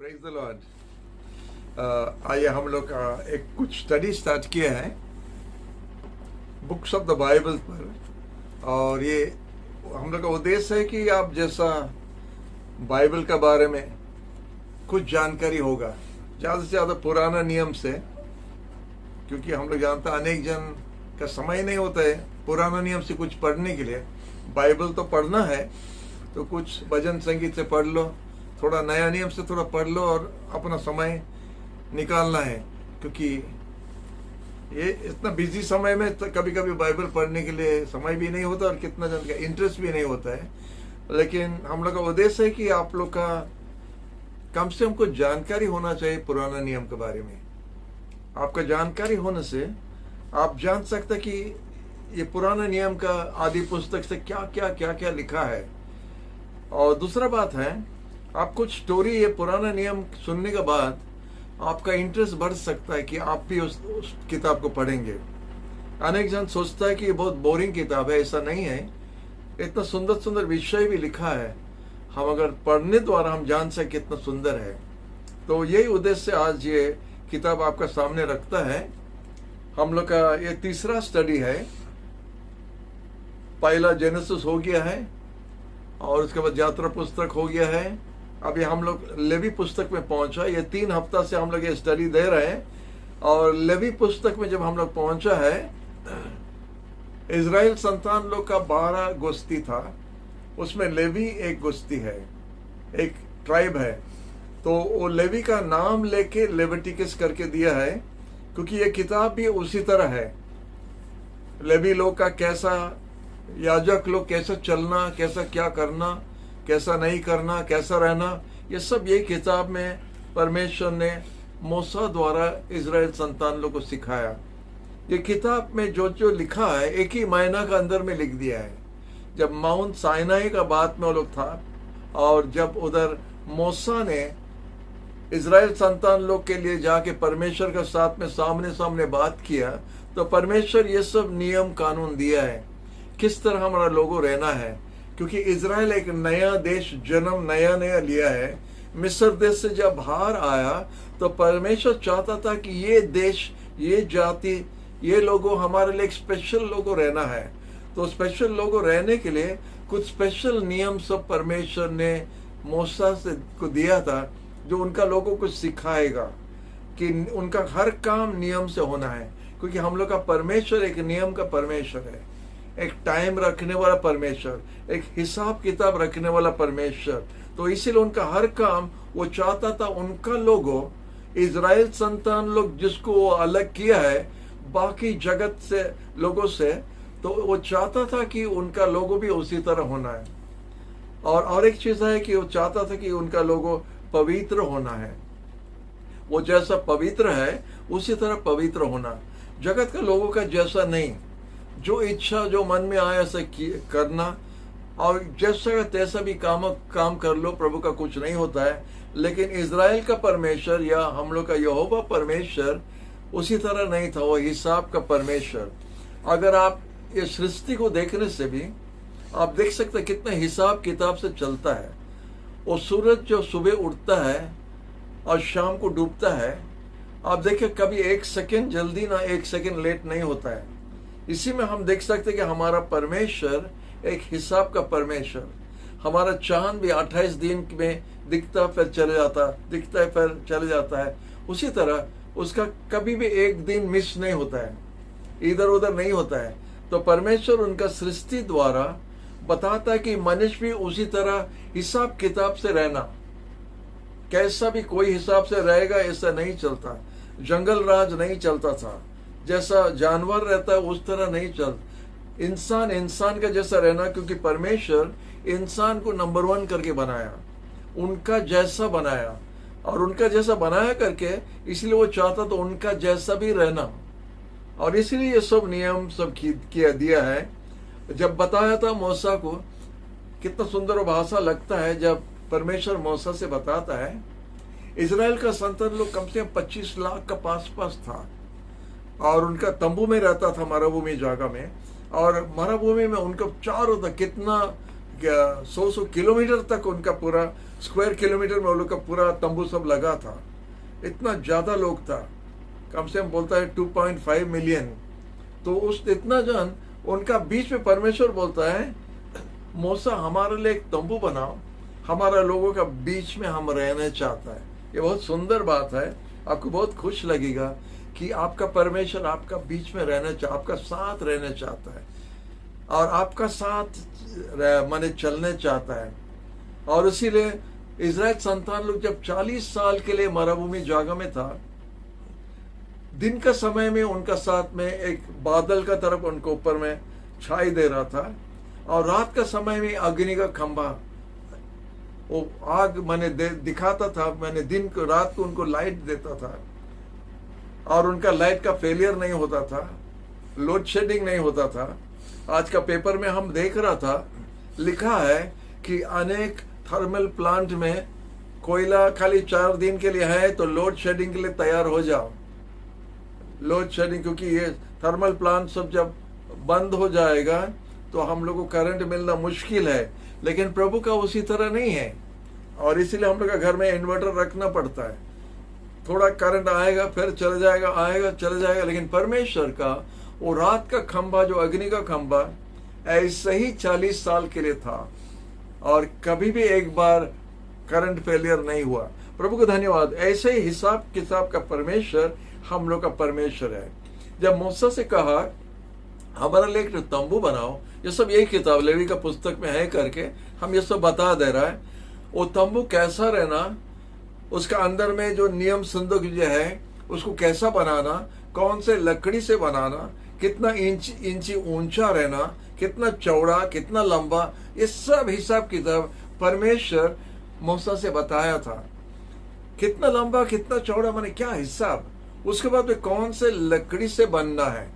Praise the Lord. आइए हम लोग एक कुछ स्टडी स्टार्ट किए हैं बुक्स ऑफ द बाइबल पर, और ये हम लोग का उद्देश्य है कि आप जैसा बाइबल के बारे में कुछ जानकारी होगा, ज़्यादा से ज़्यादा पुराना नियम से, क्योंकि हम लोग जानते हैं अनेक जन का समय नहीं होता है पुराना नियम से कुछ पढ़ने के लिए। बाइबल तो पढ़ना है तो कुछ भजन संगीत से पढ़ लो, थोड़ा नया नियम से थोड़ा पढ़ लो और अपना समय निकालना है, क्योंकि ये इतना बिजी समय में तो कभी कभी बाइबल पढ़ने के लिए समय भी नहीं होता और कितना जन का इंटरेस्ट भी नहीं होता है। लेकिन हम लोग का उद्देश्य है कि आप लोग का कम से कम कुछ जानकारी होना चाहिए पुराना नियम के बारे में। आपका जानकारी होने से आप जान सकते कि ये पुराना नियम का आदि पुस्तक से क्या क्या क्या क्या लिखा है। और दूसरा बात है, आप कुछ स्टोरी ये पुराना नियम सुनने के बाद आपका इंटरेस्ट बढ़ सकता है कि आप भी उस किताब को पढ़ेंगे। अनेक जन सोचता है कि ये बहुत बोरिंग किताब है, ऐसा नहीं है। इतना सुंदर सुंदर विषय भी लिखा है, हम अगर पढ़ने द्वारा हम जान सके कितना सुंदर है। तो यही उद्देश्य आज ये किताब आपका सामने रखता है। हम लोग का ये तीसरा स्टडी है। पहला जेनेसिस हो गया है और उसके बाद यात्रा पुस्तक हो गया है। अभी हम लोग लेवी पुस्तक में पहुंचा। ये 3 हफ्ता से हम लोग ये स्टडी दे रहे हैं। और लेवी पुस्तक में जब हम लोग पहुंचा है, इजराइल संतान लोग का 12 गोष्ठी था, उसमें लेवी एक गोष्ठी है, एक ट्राइब है। तो वो लेवी का नाम लेके लेविटिकस करके दिया है, क्योंकि ये किताब भी उसी तरह है। लेवी लोग का कैसा, याजक लोग कैसा चलना, कैसा क्या करना, कैसा नहीं करना, कैसा रहना, ये सब यही किताब में परमेश्वर ने मूसा द्वारा इजराइल संतान लोग को सिखाया। ये किताब में जो जो लिखा है एक ही महीना का अंदर में लिख दिया है। जब माउंट साइनाई का बात में वो लोग था, और जब उधर मूसा ने इजराइल संतान लोग के लिए जाके परमेश्वर के साथ में सामने सामने बात किया, तो परमेश्वर ये सब नियम कानून दिया है किस तरह हमारा लोगों रहना है। क्योंकि इजराइल एक नया देश जन्म नया नया लिया है। मिस्र देश से जब बाहर आया तो परमेश्वर चाहता था कि ये देश, ये जाति, ये लोगों हमारे लिए एक स्पेशल लोगों रहना है। तो स्पेशल लोगों रहने के लिए कुछ स्पेशल नियम सब परमेश्वर ने मूसा से को दिया था, जो उनका लोगों को सिखाएगा कि उनका हर काम नियम से होना है। क्योंकि हम लोग का परमेश्वर एक नियम का परमेश्वर है, एक टाइम रखने वाला परमेश्वर, एक हिसाब किताब रखने वाला परमेश्वर। तो इसीलिए उनका हर काम वो चाहता था उनका लोगों, इजराइल संतान लोग जिसको वो अलग किया है बाकी जगत से लोगों से, तो वो चाहता था कि उनका लोगों भी उसी तरह होना है। और एक चीज है कि वो चाहता था कि उनका लोगों पवित्र होना है। वो जैसा पवित्र है उसी तरह पवित्र होना, जगत के लोगों का जैसा नहीं, जो इच्छा जो मन में आए ऐसा करना, और जैसा तैसा भी काम कर लो, प्रभु का कुछ नहीं होता है। लेकिन इजराइल का परमेश्वर या हम लोग का यहोवा परमेश्वर उसी तरह नहीं था, वो हिसाब का परमेश्वर। अगर आप ये सृष्टि को देखने से भी आप देख सकते हैं कितना हिसाब किताब से चलता है। वो सूरज जो सुबह उठता है और शाम को डूबता है, आप देखिए कभी 1 सेकेंड जल्दी ना 1 सेकेंड लेट नहीं होता है। इसी में हम देख सकते हैं कि हमारा परमेश्वर एक हिसाब का परमेश्वर। हमारा चांद भी 28 दिन में दिखता फिर चले जाता, दिखता है फिर चले जाता है। उसी तरह उसका कभी भी एक दिन मिस नहीं होता है, इधर उधर नहीं होता है। तो परमेश्वर उनका सृष्टि द्वारा बताता है कि मनुष्य भी उसी तरह हिसाब किताब से रहना। कैसा भी कोई हिसाब से रहेगा ऐसा नहीं चलता। जंगल राज नहीं चलता था, जैसा जानवर रहता है उस तरह नहीं चल। इंसान इंसान का जैसा रहना, क्योंकि परमेश्वर इंसान को नंबर 1 करके बनाया, उनका जैसा बनाया, और उनका जैसा बनाया करके इसलिए वो चाहता तो उनका जैसा भी रहना। और इसलिए ये सब नियम सब किया दिया है। जब बताया था मूसा को, कितना सुंदर भाषा लगता है जब परमेश्वर मूसा से बताता है। इजराइल का संतान लोग कम से कम 25 लाख का पास था, और उनका तंबू में रहता था मरुभूमि जगह में। और मरुभूमि में उनका चारों तक कितना 100 किलोमीटर तक उनका पूरा स्क्वायर किलोमीटर में उन लोग का पूरा तंबू सब लगा था। इतना ज़्यादा लोग था, कम से कम बोलता है 2.5 मिलियन। तो उस इतना जन उनका बीच में परमेश्वर बोलता है, मूसा हमारे लिए एक तंबू बनाओ, हमारा लोगों का बीच में हम रहना चाहता है। ये बहुत सुंदर बात है, आपको बहुत खुश लगेगा कि आपका परमेश्वर आपका बीच में रहना आपका साथ रहना चाहता है और आपका साथ माने चलने चाहता है। और इसीलिए इजराइल संतान लोग जब 40 साल के लिए मरुभूमि जगह में था, दिन का समय में उनका साथ में एक बादल का तरफ उनको ऊपर में छाई दे रहा था, और रात का समय में अग्नि का खंभा वो आग मैंने दिखाता था, मैंने दिन को रात को उनको लाइट देता था, और उनका लाइट का फेलियर नहीं होता था, लोड शेडिंग नहीं होता था। आज का पेपर में हम देख रहा था, लिखा है कि अनेक थर्मल प्लांट में कोयला खाली 4 दिन के लिए है तो लोड शेडिंग के लिए तैयार हो जाओ। लोड शेडिंग, क्योंकि ये थर्मल प्लांट सब जब बंद हो जाएगा तो हम लोग को करंट मिलना मुश्किल है। लेकिन प्रभु का उसी तरह नहीं है, और इसीलिए हम लोग का घर में इन्वर्टर रखना पड़ता है। थोड़ा करंट आएगा फिर चला जाएगा, आएगा चला जाएगा। लेकिन परमेश्वर का वो रात का खंभा, जो अग्नि का खंभा, ऐसे ही 40 साल के लिए था, और कभी भी एक बार करंट फेलियर नहीं हुआ। प्रभु को धन्यवाद। ऐसे ही हिसाब किताब का परमेश्वर हम लोग का परमेश्वर है। जब मूसा से कहा हमारे लिए एक तंबू बनाओ, ये सब यही किताब लेवी का पुस्तक में है करके हम ये सब बता दे रहा है। वो तंबू कैसा रहना, उसका अंदर में जो नियम संदूक जो है उसको कैसा बनाना, कौन से लकड़ी से बनाना, कितना इंची ऊंचा रहना, कितना चौड़ा, कितना लंबा, ये सब हिसाब किताब परमेश्वर मूसा से बताया था। कितना लंबा, कितना चौड़ा, माने क्या हिसाब। उसके बाद में कौन से लकड़ी से बनना है,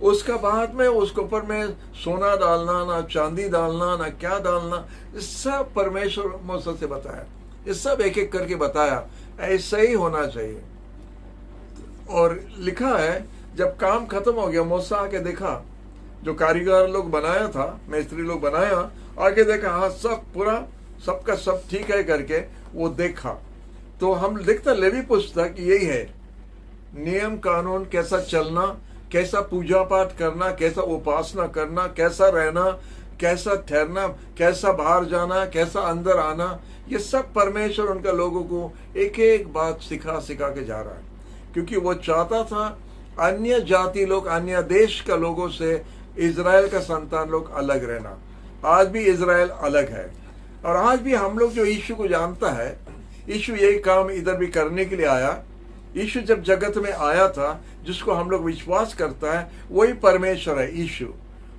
उसका बाद में उसके ऊपर में सोना डालना, ना चांदी डालना, ना क्या डालना, ये सब परमेश्वर मूसा से बताया। ये सब एक एक करके बताया, ऐसे ही होना चाहिए। और लिखा है जब काम खत्म हो गया, मूसा आके देखा, जो कारीगर लोग बनाया था, मिस्त्री लोग बनाया, आके देखा हाँ सब पूरा सबका सब ठीक है करके वो देखा। तो हम देखते लेवी पुस्तक यही है, नियम कानून, कैसा चलना, कैसा पूजा पाठ करना, कैसा उपासना करना, कैसा रहना, कैसा ठहरना, कैसा बाहर जाना, कैसा अंदर आना, ये सब परमेश्वर उनका लोगों को एक एक बात सिखा के जा रहा है। क्योंकि वो चाहता था अन्य जाति लोग, अन्य देश का लोगों से इजराइल का संतान लोग अलग रहना। आज भी इजराइल अलग है, और आज भी हम लोग जो यीशु को जानता है, यीशु यही काम इधर भी करने के लिए आया। यीशु जब जगत में आया था, जिसको हम लोग विश्वास करता है वही परमेश्वर है यीशु।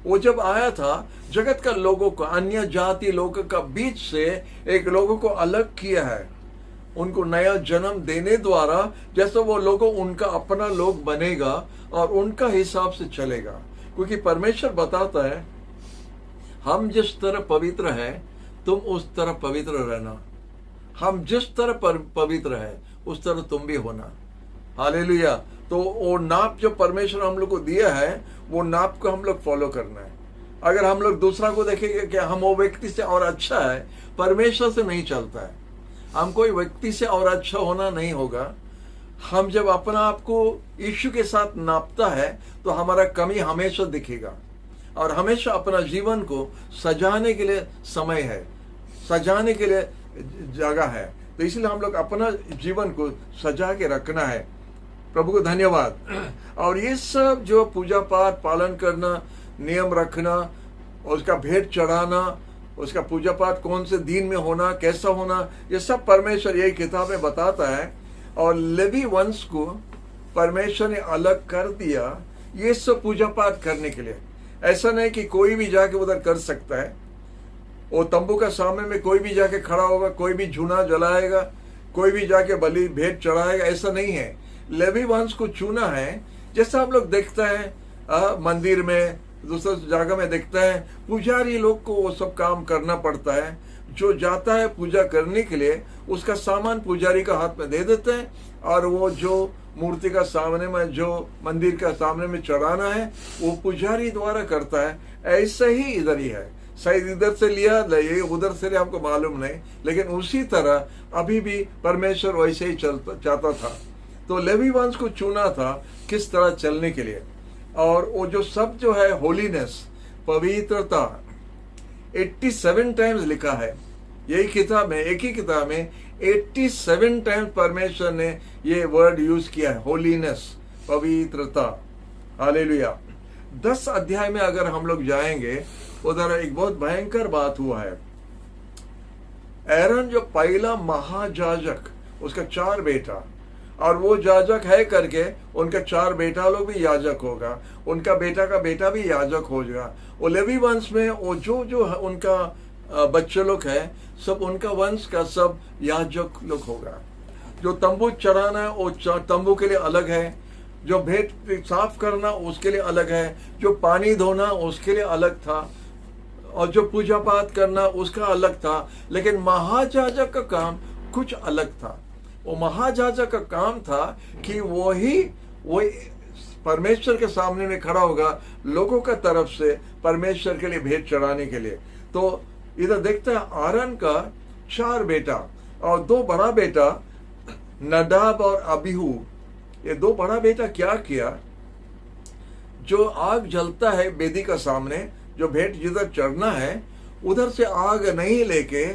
वो जब आया था, जगत का लोगों को, अन्य जाति लोगों का बीच से एक लोगों को अलग किया है, उनको नया जन्म देने द्वारा, जैसे वो लोगों उनका अपना लोग बनेगा और उनका हिसाब से चलेगा। क्योंकि परमेश्वर बताता है हम जिस तरह पवित्र है तुम उस तरह पवित्र रहना, हम जिस तरह पवित्र है उस तरह तुम भी होना। हालेलुया। तो वो नाप जो परमेश्वर हम लोग को दिया है, वो नाप को हम लोग फॉलो करना है। अगर हम लोग दूसरा को देखेंगे कि हम वो व्यक्ति से और अच्छा है, परमेश्वर से नहीं चलता है। हम कोई व्यक्ति से और अच्छा होना नहीं होगा। हम जब अपना आप को यीशु के साथ नापता है तो हमारा कमी हमेशा दिखेगा, और हमेशा अपना जीवन को सजाने के लिए समय है, सजाने के लिए जगह है। तो इसलिए हम लोग अपना जीवन को सजा के रखना है। प्रभु को धन्यवाद। और ये सब जो पूजा पाठ पालन करना, नियम रखना, उसका भेंट चढ़ाना, उसका पूजा पाठ कौन से दिन में होना, कैसा होना, ये सब परमेश्वर यही किताब में बताता है। और लेवी वंश को परमेश्वर ने अलग कर दिया ये सब पूजा पाठ करने के लिए। ऐसा नहीं कि कोई भी जाके उधर कर सकता है। वो तंबू का सामने में कोई भी जाके खड़ा होगा, कोई भी झूना जलाएगा, कोई भी जाके बलि भेंट चढ़ाएगा, ऐसा नहीं है। लेवी वंश को चुना है। जैसा हम लोग देखते हैं मंदिर में, दूसरे जगह में देखते हैं, पुजारी लोग को वो सब काम करना पड़ता है। जो जाता है पूजा करने के लिए, उसका सामान पुजारी का हाथ में दे देते हैं, और वो जो मूर्ति का सामने में, जो मंदिर का सामने में चढ़ाना है, वो पुजारी द्वारा करता है। ऐसे ही इधर ही है। शायद इधर से लिया, ये उधर से लिया, हमको मालूम नहीं, लेकिन उसी तरह अभी भी परमेश्वर वैसे ही चाहता था। तो लेवी वंश को चुना था किस तरह चलने के लिए। और वो जो सब जो है होलीनेस, पवित्रता, 87 टाइम्स लिखा है यही किताब में, एक ही किताब में 87 टाइम्स परमेश्वर ने ये वर्ड यूज किया है, होलीनेस, पवित्रता। हालेलुया। 10 अध्याय में अगर हम लोग जाएंगे, उधर एक बहुत भयंकर बात हुआ है। एरन जो पहला महायाजक, उसका 4 बेटा, और वो याजक है करके उनका 4 बेटा लोग भी याजक होगा, उनका बेटा का बेटा भी याजक हो जाएगा। वो लेवी वंश में वो जो उनका बच्चे लोग है, सब उनका वंश का सब याजक लोग होगा। जो तंबू चढ़ाना है वो तंबू के लिए अलग है, जो भेंट साफ करना उसके लिए अलग है, जो पानी धोना उसके लिए अलग था, और जो पूजा पाठ करना उसका अलग था। लेकिन महायाजक का काम कुछ अलग था। वो महायाजक का काम था कि वही परमेश्वर के सामने में खड़ा होगा लोगों का तरफ से परमेश्वर के लिए भेंट चढ़ाने के लिए। तो इधर देखते हैं आरन का 4 बेटा और 2 बड़ा बेटा नदाब और अबीहू। ये 2 बड़ा बेटा क्या किया, जो आग जलता है वेदी का सामने, जो भेंट जिधर चढ़ना है उधर से आग नहीं लेके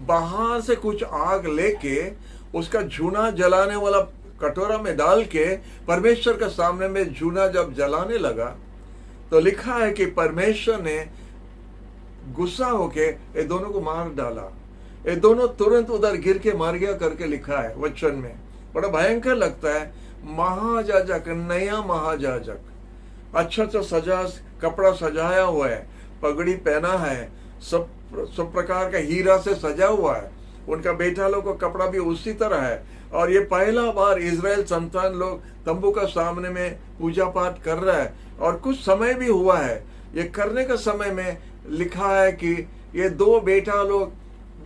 बाहर से कुछ आग लेके उसका झूना जलाने वाला कटोरा में डाल के परमेश्वर के सामने में झूना जब जलाने लगा, तो लिखा है कि परमेश्वर ने गुस्सा होके ये दोनों को मार डाला। ये दोनों तुरंत उधर गिर के मार गया करके लिखा है वचन में। बड़ा भयंकर लगता है। महायाजक, नया महायाजक, अच्छा सजा, कपड़ा सजाया हुआ है, पगड़ी पहना है, सब प्रकार का हीरा से सजा हुआ है। उनका बेटा लोग का कपड़ा भी उसी तरह है। और ये पहला बार इजराइल संतान लोग तंबू का सामने में पूजा पाठ कर रहा है। और कुछ समय भी हुआ है, ये करने का समय में लिखा है कि ये 2 बेटा लोग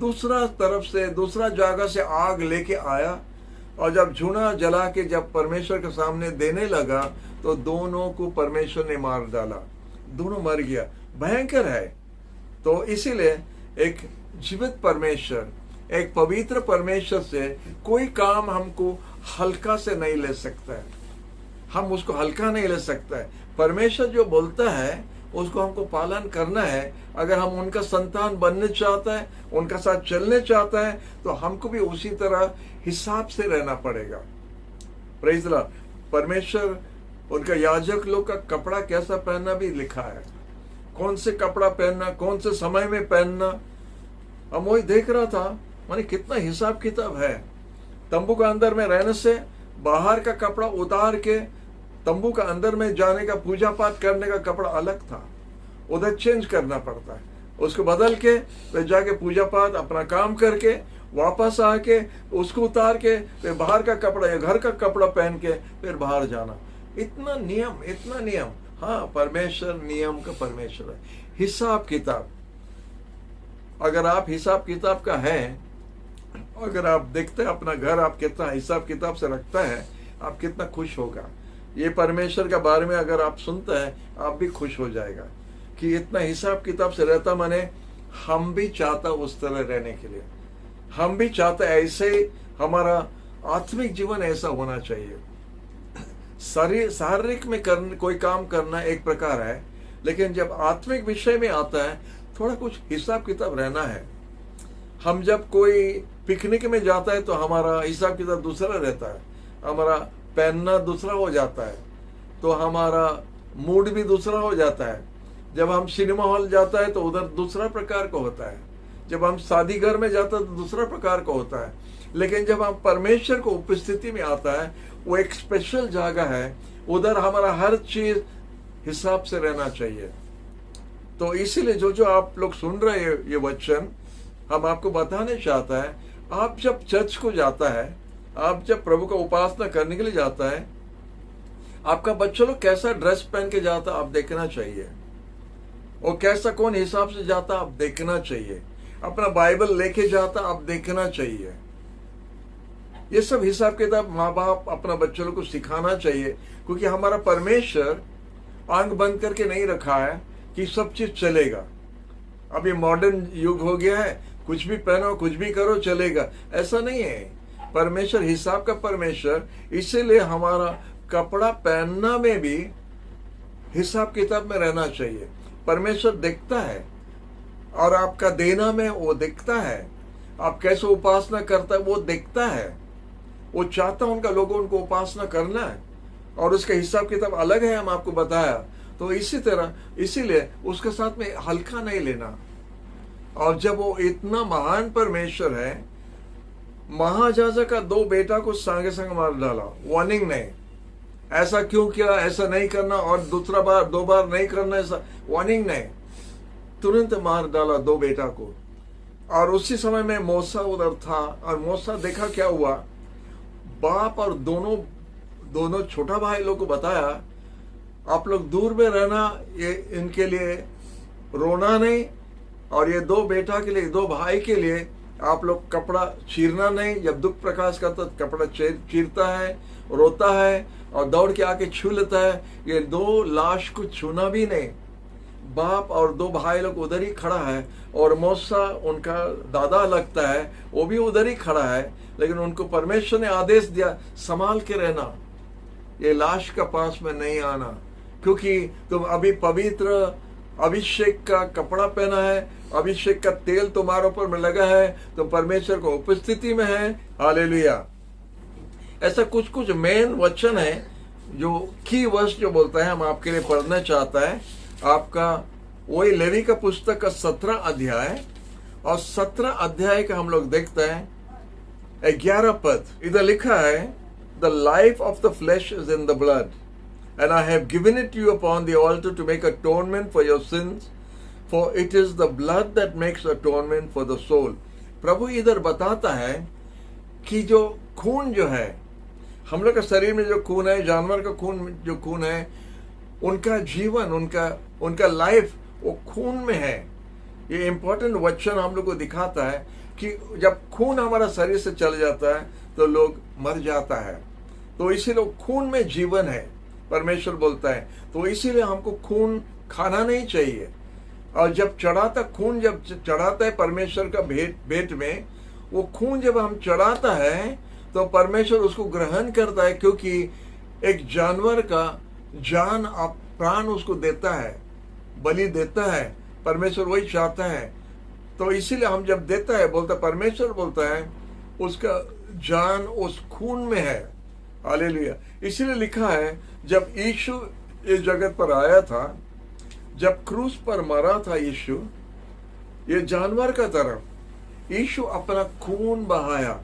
दूसरा तरफ से, दूसरा जगह से आग लेके आया, और जब झूना जला के जब परमेश्वर के सामने देने लगा तो दोनों को परमेश्वर ने मार डाला, दोनों मर गया। भयंकर है। तो इसीलिए एक जीवित परमेश्वर, एक पवित्र परमेश्वर से कोई काम हमको हल्का से नहीं ले सकता है। हम उसको हल्का नहीं ले सकता है। परमेश्वर जो बोलता है उसको हमको पालन करना है। अगर हम उनका संतान बनने चाहता है, उनका साथ चलने चाहता है, तो हमको भी उसी तरह हिसाब से रहना पड़ेगा। Praise the Lord. परमेश्वर उनका याजक लोग का कपड़ा कैसा पहनना भी लिखा है, कौन से कपड़ा पहनना, कौन से समय में पहनना। हम वही देख रहा था, माने कितना हिसाब किताब है। तंबू का अंदर में रहने से बाहर का कपड़ा उतार के तंबू का अंदर में जाने का, पूजा पाठ करने का कपड़ा अलग था, उधर चेंज करना पड़ता है। उसको बदल के फिर जाके पूजा पाठ अपना काम करके वापस आके उसको उतार के फिर बाहर का कपड़ा या घर का कपड़ा पहन के फिर बाहर जाना। इतना नियम, इतना नियम। हाँ, परमेश्वर नियम का परमेश्वर है। हिसाब किताब, अगर आप हिसाब किताब का है, अगर आप देखते हैं अपना घर आप कितना हिसाब किताब से रखता है, आप कितना खुश होगा। ये परमेश्वर के बारे में अगर आप सुनते हैं, आप भी खुश हो जाएगा कि इतना हिसाब किताब से रहता। माने हम भी चाहता उस तरह रहने के लिए, हम भी चाहते ऐसे हमारा आत्मिक जीवन ऐसा होना चाहिए। शारीरिक में कोई काम करना एक प्रकार है, लेकिन जब आत्मिक विषय में आता है थोड़ा कुछ हिसाब किताब रहना है। हम जब कोई पिकनिक में जाता है तो हमारा हिसाब किताब दूसरा रहता है, हमारा पहनना दूसरा हो जाता है, तो हमारा मूड भी दूसरा हो जाता है। जब हम सिनेमा हॉल जाता है तो उधर दूसरा प्रकार का होता है, जब हम शादी घर में जाता है तो दूसरा प्रकार का होता है। लेकिन जब हम परमेश्वर को उपस्थिति में आता है, वो एक स्पेशल जगह है, उधर हमारा हर चीज हिसाब से रहना चाहिए। तो इसीलिए जो आप लोग सुन रहे हैं ये वचन हम आपको बताने चाहता है। आप जब चर्च को जाता है, आप जब प्रभु का उपासना करने के लिए जाता है, आपका बच्चा लोग कैसा ड्रेस पहन के जाता आप देखना चाहिए, और कैसा कौन हिसाब से जाता आप देखना चाहिए, अपना बाइबल लेके जाता आप देखना चाहिए। ये सब हिसाब किताब माँ बाप अपना बच्चों लोग को सिखाना चाहिए, क्योंकि हमारा परमेश्वर आंख बंद करके नहीं रखा है कि सब चीज चलेगा। अभी मॉडर्न युग हो गया है, कुछ भी पहनो कुछ भी करो चलेगा, ऐसा नहीं है। परमेश्वर हिसाब का परमेश्वर, इसीलिए हमारा कपड़ा पहनना में भी हिसाब किताब में रहना चाहिए। परमेश्वर देखता है और आपका देना में वो देखता है, आप कैसे उपासना करता है वो देखता है। वो चाहता है उनका लोगों उनको उपासना करना है, और उसका हिसाब किताब अलग है, हम आपको बताया। तो इसी तरह इसीलिए उसके साथ में हल्का नहीं लेना। और जब वो इतना महान परमेश्वर है, महायाजक का 2 बेटा को संगे संग मार डाला, वार्निंग नहीं, ऐसा क्यों किया, ऐसा नहीं करना, और दूसरा बार 2 बार नहीं करना, ऐसा वार्निंग नहीं, तुरंत मार डाला 2 बेटा को। और उसी समय में मूसा उधर था, और मूसा देखा क्या हुआ, बाप और दोनों छोटा भाई लोग को बताया, आप लोग दूर में रहना, ये इनके लिए रोना नहीं, और ये 2 बेटा के लिए, 2 भाई के लिए आप लोग कपड़ा चीरना नहीं। जब दुख प्रकाश करता तो कपड़ा चीरता है, रोता है और दौड़ के आके छू लेता है। ये 2 लाश को छूना भी नहीं। बाप और 2 भाई लोग उधर ही खड़ा है, और मूसा उनका दादा लगता है, वो भी उधर ही खड़ा है, लेकिन उनको परमेश्वर ने आदेश दिया संभाल के रहना, ये लाश का पास में नहीं आना, क्योंकि तुम अभी पवित्र अभिषेक का कपड़ा पहना है, अभिषेक का तेल तुम्हारे ऊपर में लगा है, तो परमेश्वर को उपस्थिति में है। हालेलुया। ऐसा कुछ कुछ मेन वचन है जो की वर्स जो बोलता है, हम आपके लिए पढ़ना चाहता है। आपका वही लेवी का पुस्तक का 17 अध्याय, और 17 अध्याय का हम लोग देखते हैं 11 पद। इधर लिखा है, the life of the flesh is in the blood, and I have given it to you upon the altar to make atonement for your sins, for it is the blood that makes atonement for the soul. प्रभु इधर बताता है कि जो खून जो है, हम लोग का शरीर में जो खून है, जानवर का खून जो खून है, उनका जीवन, उनका लाइफ वो खून में है। ये इंपॉर्टेंट वचन हम लोग को दिखाता है कि जब खून हमारा शरीर से चल जाता है तो लोग मर जाता है। तो इसीलिए खून में जीवन है, परमेश्वर बोलता है। तो इसीलिए हमको खून खाना नहीं चाहिए। और जब चढ़ाता खून, जब चढ़ाता है परमेश्वर का भेंट में, वो खून जब हम चढ़ाता है तो परमेश्वर उसको ग्रहण करता है, क्योंकि एक जानवर का जान आप प्राण उसको देता है, बलि देता है, परमेश्वर वही चाहता है। तो इसीलिए हम जब देता है, बोलता परमेश्वर बोलता है उसका जान उस खून में है। हालेलुया। इसीलिए लिखा है, जब यीशु इस जगत पर आया था, जब क्रूस पर मरा था यीशु, ये जानवर का तरफ यीशु अपना खून बहाया।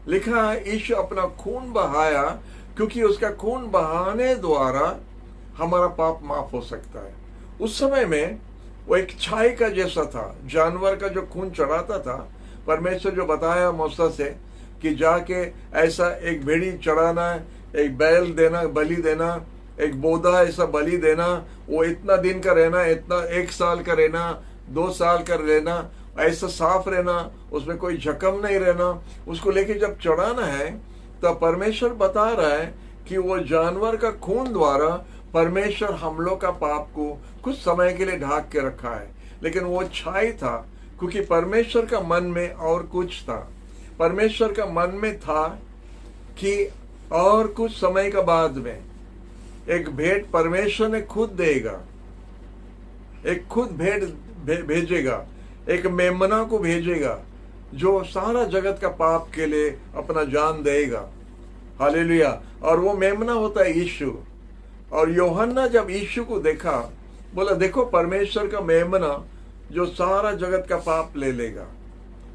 लिखा है यीशु अपना खून बहाया, क्योंकि उसका खून बहाने द्वारा हमारा पाप माफ हो सकता है। उस समय में वो एक छाई का जैसा था, जानवर का जो खून चढ़ाता था। परमेश्वर जो बताया मूसा से कि जाके ऐसा एक भेड़ी चढ़ाना, एक बैल देना, बलि देना, एक बोधा ऐसा बलि देना, वो इतना दिन का रहना, इतना 1 साल का रहना, 2 साल का रहना, ऐसा साफ रहना, उसमें कोई जख्म नहीं रहना, उसको लेके जब चढ़ाना है, तो परमेश्वर बता रहा है कि वो जानवर का खून द्वारा परमेश्वर हम लोग का पाप को कुछ समय के लिए ढाक के रखा है। लेकिन वो छाई था, क्योंकि परमेश्वर का मन में और कुछ था। परमेश्वर का मन में था कि और कुछ समय का बाद में एक भेंट परमेश्वर ने खुद देगा, एक खुद भेंट भेजेगा, एक मेमना को भेजेगा जो सारा जगत का पाप के लिए अपना जान देगा। हालेलुया। और वो मेमना होता है यीशु। और यूहन्ना जब यीशु को देखा, बोला देखो परमेश्वर का मेमना जो सारा जगत का पाप ले लेगा।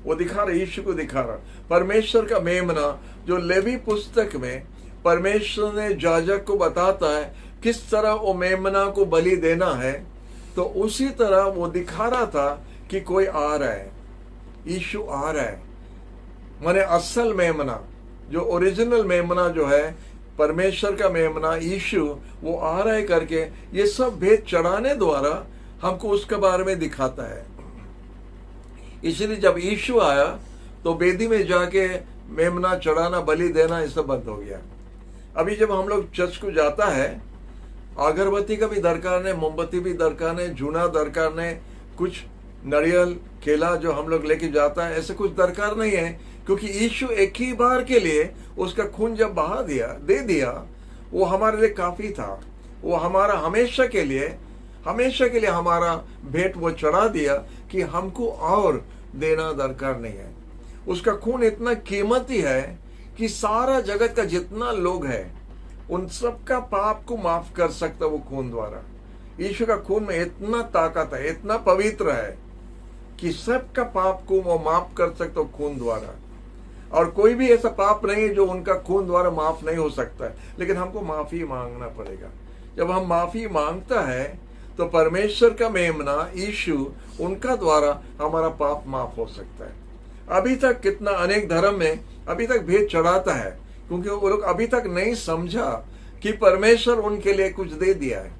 वो दिखा रहा, यीशु को दिखा रहा, परमेश्वर का मेमना जो लेवी पुस्तक में परमेश्वर ने याजक को बताता है किस तरह वो मेमना को बलि देना है, तो उसी तरह वो दिखा रहा था कि कोई आ रहा है, यीशु आ रहा है। माने असल मेमना, जो ओरिजिनल मेमना जो है, परमेश्वर का मेमना यीशु, वो आ रहा है करके ये सब भेद चढ़ाने द्वारा हमको उसके बारे में दिखाता है। इसलिए जब यीशु आया तो वेदी में जाके मेमना चढ़ाना, बलि देना, ये सब बंद हो गया। अभी जब हम लोग चर्च को जाता है, अगरबत्ती का भी दरकार नहीं, मोमबत्ती भी दरकार नहीं, जूना दरकार नहीं, कुछ नारियल केला जो हम लोग लेके जाता है, ऐसे कुछ दरकार नहीं है, क्योंकि यीशु एक ही बार के लिए उसका खून जब बहा दिया, दे दिया, वो हमारे लिए काफी था। वो हमारा हमेशा के लिए हमारा भेंट वो चढ़ा दिया कि हमको और देना दरकार नहीं है। उसका खून इतना कीमती है कि सारा जगत का जितना लोग है उन सबका पाप को माफ कर सकता वो खून द्वारा। यीशु का खून में इतना ताकत है, इतना पवित्र है कि सबका पाप को वो माफ कर सकता वो खून द्वारा। और कोई भी ऐसा पाप नहीं है जो उनका खून द्वारा माफ नहीं हो सकता है, लेकिन हमको माफी मांगना पड़ेगा। जब हम माफी मांगता है तो परमेश्वर का मेमना यीशु उनका द्वारा हमारा पाप माफ हो सकता है। अभी तक कितना अनेक धर्म में अभी तक भेद चढ़ाता है, क्योंकि वो लोग अभी तक नहीं समझा कि परमेश्वर उनके लिए कुछ दे दिया है।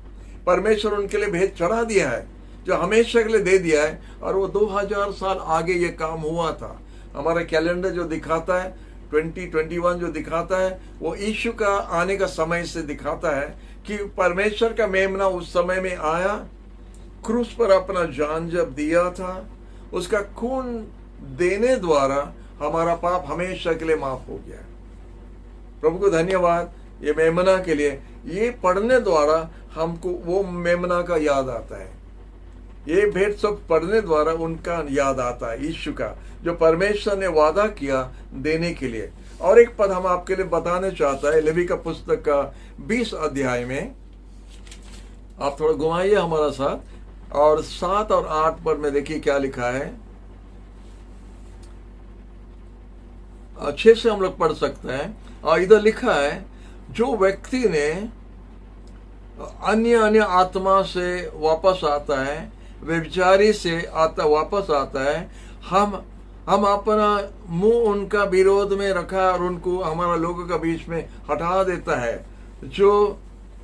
परमेश्वर उनके लिए भेद चढ़ा दिया है जो हमेशा के लिए दे दिया है, और वो 2000 साल आगे ये काम हुआ था। हमारा कैलेंडर जो दिखाता है 2021 जो दिखाता है, वो यीशु का आने का समय से दिखाता है कि परमेश्वर का मेमना उस समय में आया, क्रूस पर अपना जान जब दिया था, उसका खून देने द्वारा हमारा पाप हमेशा के लिए माफ हो गया। प्रभु को धन्यवाद ये मेमना के लिए। ये पढ़ने द्वारा हमको वो मेमना का याद आता है। ये भेंट सब पढ़ने द्वारा उनका याद आता है, यीशु का जो परमेश्वर ने वादा किया देने के लिए। और एक पद हम आपके लिए बताने चाहता है, लेवी का पुस्तक का 20 अध्याय में। आप थोड़ा घुमाइए हमारा साथ, और 7 और 8 पर में देखिए क्या लिखा है। अच्छे से हम लोग पढ़ सकते हैं। और इधर लिखा है, जो व्यक्ति ने अन्य आत्मा से वापस आता है, व्यभिचारी से वापस आता है, हम अपना मुंह उनका विरोध में रखा और उनको हमारा लोगों का बीच में हटा देता है। जो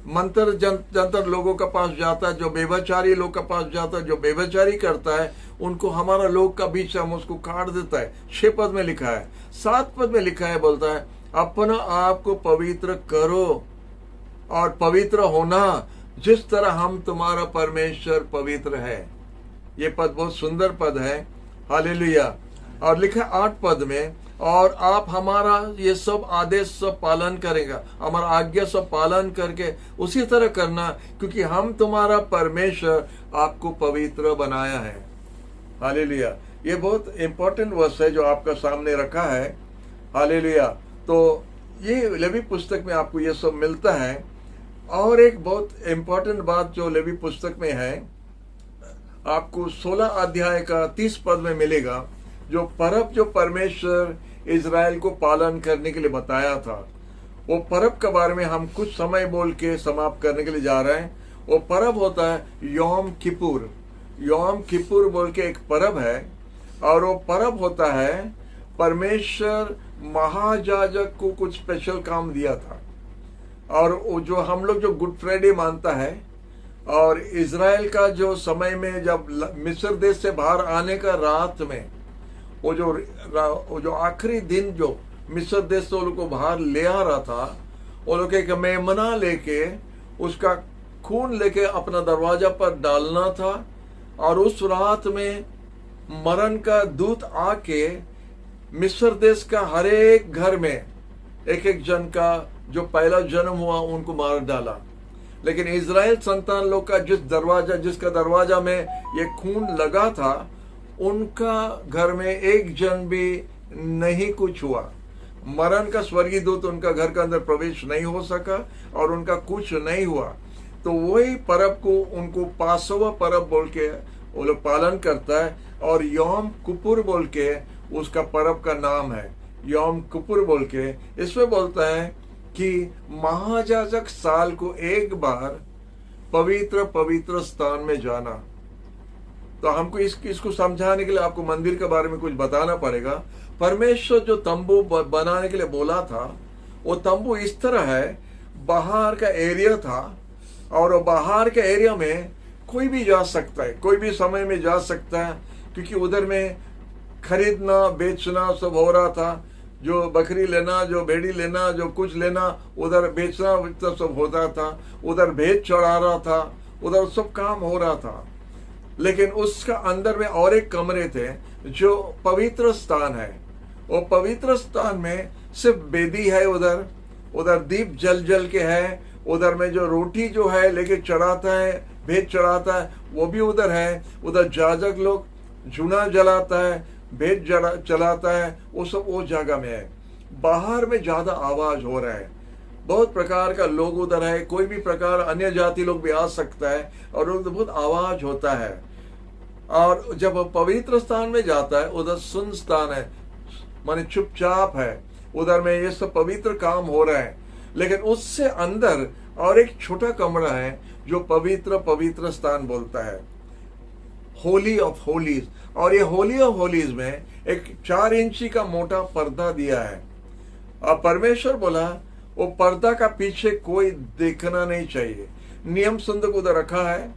मंत्र जंतर लोगों का पास जाता है, जो बेवचारी लोग का पास जाता है, जो बेवचारी करता है, उनको हमारा लोग का बीच से हम उसको काट देता है। 6 पद में लिखा है। 7 पद में लिखा है, बोलता है अपना आप को पवित्र करो और पवित्र होना जिस तरह हम तुम्हारा परमेश्वर पवित्र है। ये पद बहुत सुंदर पद है, हालेलुया। और लिखा 8 पद में, और आप हमारा ये सब आदेश सब पालन करेगा, हमारा आज्ञा सब पालन करके उसी तरह करना, क्योंकि हम तुम्हारा परमेश्वर आपको पवित्र बनाया है। हालेलुया। ये बहुत इंपॉर्टेंट वर्स है जो आपका सामने रखा है, हालेलुया। तो ये लेवी पुस्तक में आपको ये सब मिलता है। और एक बहुत इंपॉर्टेंट बात जो लेवी पुस्तक में है, आपको 16 अध्याय का 30 पद में मिलेगा, जो परब जो परमेश्वर इज़राइल को पालन करने के लिए बताया था। वो परब के बारे में हम कुछ समय बोल के समाप्त करने के लिए जा रहे हैं। वो परब होता है यौम किपुर। यौम किपुर बोल के एक परब है, और वो परब होता है परमेश्वर महायाजक को कुछ स्पेशल काम दिया था। और वो जो हम लोग जो गुड फ्राइडे मानता है, और इज़राइल का जो समय में जब मिस्र देश से बाहर आने का रात में वो जो आखिरी दिन जो मिस्र देश से वो लोग को बाहर ले आ रहा था, वो लोग एक मेमना लेके उसका खून लेके अपना दरवाजा पर डालना था। और उस रात में मरण का दूत आके मिस्र देश का हर एक घर में एक जन का जो पहला जन्म हुआ उनको मार डाला। लेकिन इज़राइल संतान लोग का जिसका दरवाजा में ये खून लगा था, उनका घर में एक जन भी नहीं कुछ हुआ। मरण का स्वर्गीय दूत उनका घर के अंदर प्रवेश नहीं हो सका और उनका कुछ नहीं हुआ। तो वही परब को उनको पासोवर परब बोल के वो लोग पालन करता है, और यौम किपुर बोल के उसका परब का नाम है। यौम किपुर बोल के इसमें बोलता है कि महायाजक साल को एक बार पवित्र स्थान में जाना। तो हमको इसको समझाने के लिए आपको मंदिर के बारे में कुछ बताना पड़ेगा। परमेश्वर जो तंबू बनाने के लिए बोला था, वो तंबू इस तरह है, बाहर का एरिया था, और बाहर के एरिया में कोई भी जा सकता है, कोई भी समय में जा सकता है, क्योंकि उधर में खरीदना बेचना सब हो रहा था। जो बकरी लेना, जो भेड़ी लेना, जो कुछ लेना, उधर बेचना सब होता था। उधर भेंट चढ़ा रहा था, उधर सब काम हो रहा था। लेकिन उसका अंदर में और एक कमरे थे जो पवित्र स्थान है। वो पवित्र स्थान में सिर्फ बेदी है, उधर उधर दीप जल जल के है, उधर में जो रोटी जो है लेके चढ़ाता है, भेंट चढ़ाता है, वो भी उधर है। उधर याजक लोग जूना जलाता है, भेंट चलाता है, वो सब वो जगह में है। बाहर में ज्यादा आवाज हो रहा है, बहुत प्रकार का लोग उधर है, कोई भी प्रकार अन्य जाति लोग भी आ सकता है और उधर बहुत आवाज होता है। और जब वो पवित्र स्थान में जाता है उधर सुन स्थान है, माने चुपचाप है, उधर में ये सब पवित्र काम हो रहा है। लेकिन उससे अंदर और एक छोटा कमरा है जो पवित्र पवित्र स्थान बोलता है, होली ऑफ होलीज। और ये होली ऑफ होलीज में एक 4 इंची का मोटा पर्दा दिया है। और परमेश्वर बोला वो पर्दा का पीछे कोई देखना नहीं चाहिए। नियम संदूक उधर रखा है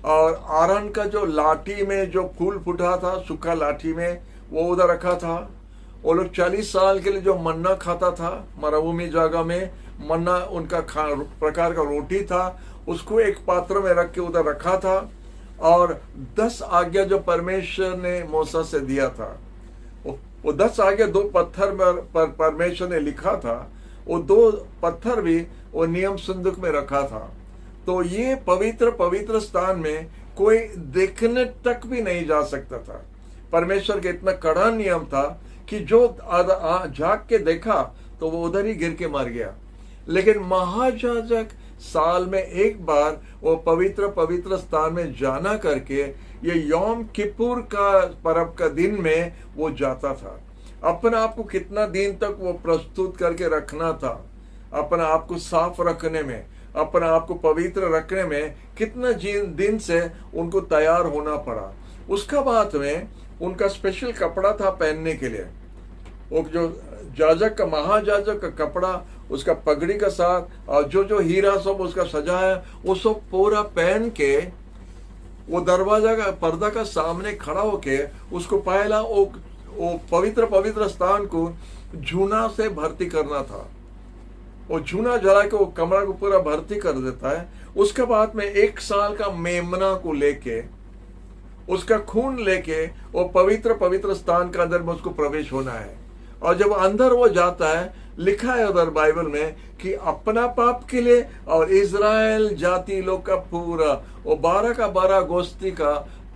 और आरन का जो लाठी में जो फूल फूटा था, सूखा लाठी में, वो उधर रखा था। वो लोग 40 साल के लिए जो मन्ना खाता था मरुभूमि जगह में, मन्ना उनका प्रकार का रोटी था, उसको एक पात्र में रख के उधर रखा था। और 10 आज्ञा जो परमेश्वर ने मूसा से दिया था, वो 10 आज्ञा 2 पत्थर पर परमेश्वर ने लिखा था, वो 2 पत्थर भी वो नियम संदूक में रखा था। तो ये पवित्र पवित्र स्थान में कोई देखने तक भी नहीं जा सकता था। परमेश्वर का इतना कड़ा नियम था कि जो झांक के देखा तो वो उधर ही गिर के मर गया। लेकिन महायाजक साल में एक बार वो पवित्र पवित्र स्थान में जाना करके, ये यौम किपुर का पर्व का दिन में वो जाता था। अपने आप को कितना दिन तक वो प्रस्तुत करके रखना था, अपने आप को साफ रखने में, अपने आप को पवित्र रखने में कितना दिन से उनको तैयार होना पड़ा। उसका बाद में उनका स्पेशल कपड़ा था पहनने के लिए, वो जो याजक का महायाजक का कपड़ा, उसका पगड़ी का साथ और जो जो हीरा सब उसका सजाया, वो सब पूरा पहन के वो दरवाजा का पर्दा का सामने खड़ा होके उसको पहला वो पवित्र पवित्र स्थान को जूना से भर्ती करना था। वो जूना जला के वो कमरा को पूरा भर्ती कर देता है। उसके बाद में 1 साल का मेमना को लेके, उसका खून लेके वो पवित्र पवित्र स्थान के अंदर में उसको प्रवेश होना है। और जब अंदर वो जाता है, लिखा है उधर बाइबल में कि अपना पाप के लिए और इजराइल जाति लोग का पूरा वो 12 का 12 गोस्ती का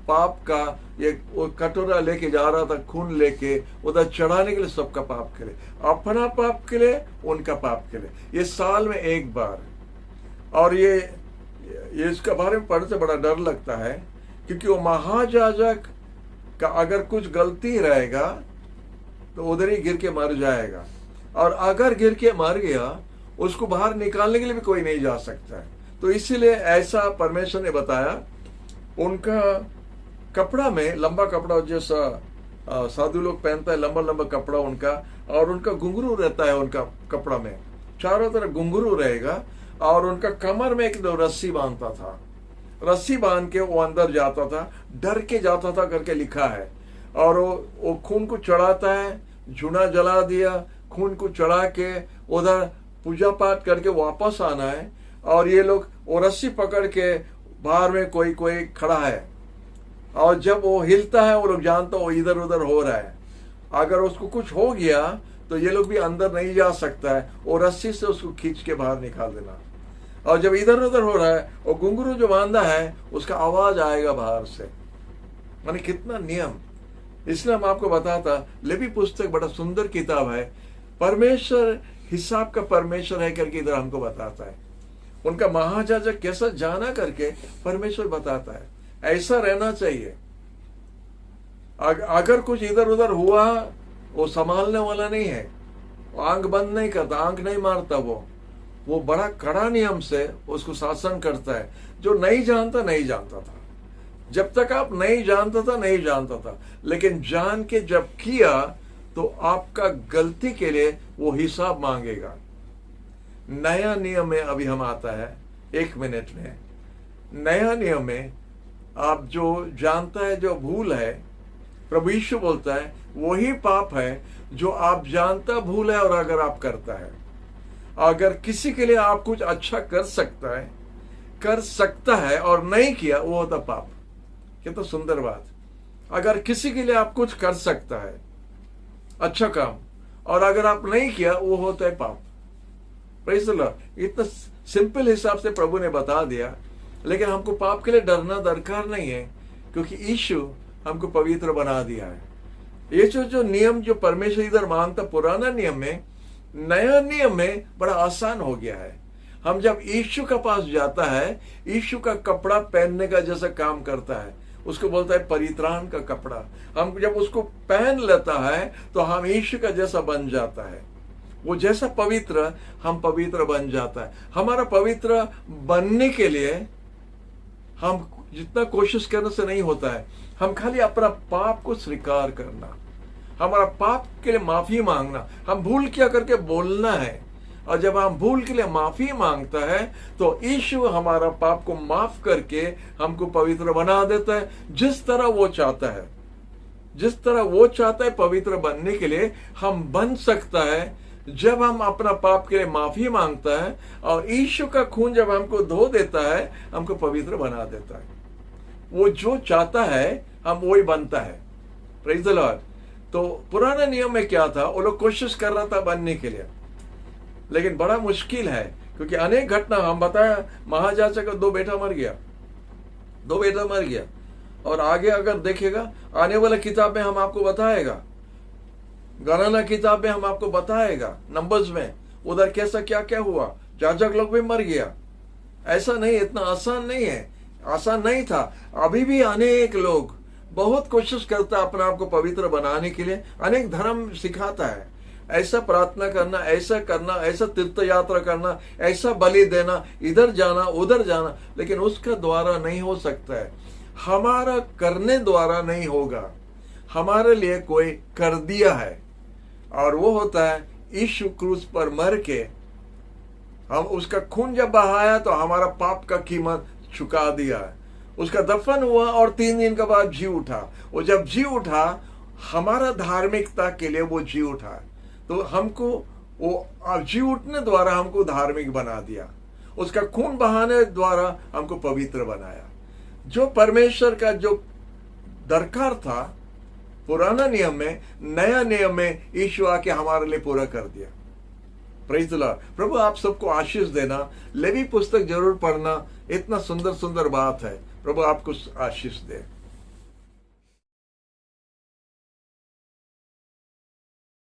पाप का ये वो कटोरा लेके जा रहा था, खून लेके उधर चढ़ाने के लिए, सबका पाप के लिए, अपना पाप के लिए, उनका पाप के लिए, ये साल में एक बार। और ये इसके बारे में पढ़ने से बड़ा डर लगता है, क्योंकि वो महायाजक का अगर कुछ गलती रहेगा तो उधर ही गिर के मर जाएगा। और अगर गिर के मर गया, उसको बाहर निकालने के लिए भी कोई नहीं जा सकता है। तो इसीलिए ऐसा परमेश्वर ने बताया। उनका कपड़ा में लंबा कपड़ा जैसा साधु लोग पहनता है, लंबा लंबा कपड़ा उनका, और उनका घुंघरू रहता है उनका कपड़ा में, चारों तरफ घुंघरू रहेगा। और उनका कमर में एक दो रस्सी बांधता था, रस्सी बांध के वो अंदर जाता था, डर के जाता था करके लिखा है। और वो खून को चढ़ाता है, जूना जला दिया, खून को चढ़ा के उधर पूजा पाठ करके वापस आना है। और ये लोग वो रस्सी पकड़ के बाहर में कोई कोई खड़ा है, और जब वो हिलता है वो लोग जानते वो इधर उधर हो रहा है। अगर उसको कुछ हो गया तो ये लोग भी अंदर नहीं जा सकता है, वो रस्सी से उसको खींच के बाहर निकाल देना। और जब इधर उधर हो रहा है, वो घुंघरू जो बांधा है उसका आवाज आएगा बाहर से। माने कितना नियम। इसलिए हम आपको बताता, लेवी पुस्तक बड़ा सुंदर किताब है। परमेश्वर हिसाब का परमेश्वर है करके इधर हमको बताता है। उनका महायाजक कैसा जाना करके परमेश्वर बताता है, ऐसा रहना चाहिए। अगर कुछ इधर उधर हुआ, वो संभालने वाला नहीं है, वो आंख बंद नहीं करता, आंख नहीं मारता, वो बड़ा कड़ा नियम से उसको शासन करता है। जो नहीं जानता नहीं जानता था, जब तक आप नहीं जानता था नहीं जानता था, लेकिन जान के जब किया तो आपका गलती के लिए वो हिसाब मांगेगा। नया नियम में अभी हम आता है 1 मिनट में। नया नियम में आप जो जानता है जो भूल है, प्रभु यीशु बोलता है वही पाप है जो आप जानता भूल है और अगर आप करता है। अगर किसी के लिए आप कुछ अच्छा कर सकता है और नहीं किया, वो होता पाप। कितना सुंदर बात। अगर किसी के लिए आप कुछ कर सकता है अच्छा काम, और अगर आप नहीं किया, वो होता है पाप। Praise the Lord. इतना सिंपल हिसाब से प्रभु ने बता दिया, लेकिन हमको पाप के लिए डरना दरकार नहीं है, क्योंकि यीशु हमको पवित्र बना दिया है। ये जो नियम जो परमेश्वर इधर मांगता पुराना नियम में, नया नियम में बड़ा आसान हो गया है। हम जब यीशु के पास जाता है, यीशु का कपड़ा पहनने का जैसा काम करता है, उसको बोलता है परित्राण का कपड़ा। हम जब उसको पहन लेता है तो हम यीशु का जैसा बन जाता है। वो जैसा पवित्र, हम पवित्र बन जाता है। हमारा पवित्र बनने के लिए हम जितना कोशिश करने से नहीं होता है, हम खाली अपना पाप को स्वीकार करना, हमारा पाप के लिए माफी मांगना, हम भूल किया करके बोलना है। और जब हम भूल के लिए माफी मांगता है तो यीशु हमारा पाप को माफ करके हमको पवित्र बना देता है, जिस तरह वो चाहता है। जिस तरह वो चाहता है पवित्र बनने के लिए हम बन सकता है, जब हम अपना पाप के लिए माफी मांगता है और यीशु का खून जब हमको धो देता है, हमको पवित्र बना देता है। वो जो चाहता है हम वही बनता है। Praise the Lord. तो पुराने नियम में क्या था, वो लोग कोशिश कर रहा था बनने के लिए, लेकिन बड़ा मुश्किल है, क्योंकि अनेक घटना हम बताया, महायाजक का 2 बेटा मर गया। और आगे अगर देखेगा, आने वाला किताब में हम आपको बताएगा, गणना किताब में हम आपको बताएगा, नंबर्स में उधर कैसा क्या क्या हुआ, याजक लोग भी मर गया। ऐसा नहीं, इतना आसान नहीं है, आसान नहीं था। अभी भी अनेक लोग बहुत कोशिश करता है अपने आप को पवित्र बनाने के लिए। अनेक धर्म सिखाता है ऐसा प्रार्थना करना, ऐसा करना, ऐसा तीर्थ यात्रा करना, ऐसा बलि देना, इधर जाना उधर जाना, लेकिन उसका द्वारा नहीं हो सकता है। हमारा करने द्वारा नहीं होगा, हमारे लिए कोई कर दिया है, और वो होता है यीशु क्रूस पर मर के हम उसका खून जब बहाया तो हमारा पाप का कीमत चुका दिया है। उसका दफन हुआ और 3 दिन के बाद जी उठा। वो जब जी उठा, हमारा धार्मिकता के लिए वो जी उठा, तो हमको वो जी उठने द्वारा हमको धार्मिक बना दिया। उसका खून बहाने द्वारा हमको पवित्र बनाया। जो परमेश्वर का जो दरकार था पुराना नियम में, नया नियम में यीशु आके हमारे लिए पूरा कर दिया। Praise the Lord. प्रभु आप सबको आशीष देना। लेवी पुस्तक जरूर पढ़ना, इतना सुंदर सुंदर बात है। प्रभु आपको आशीष दे।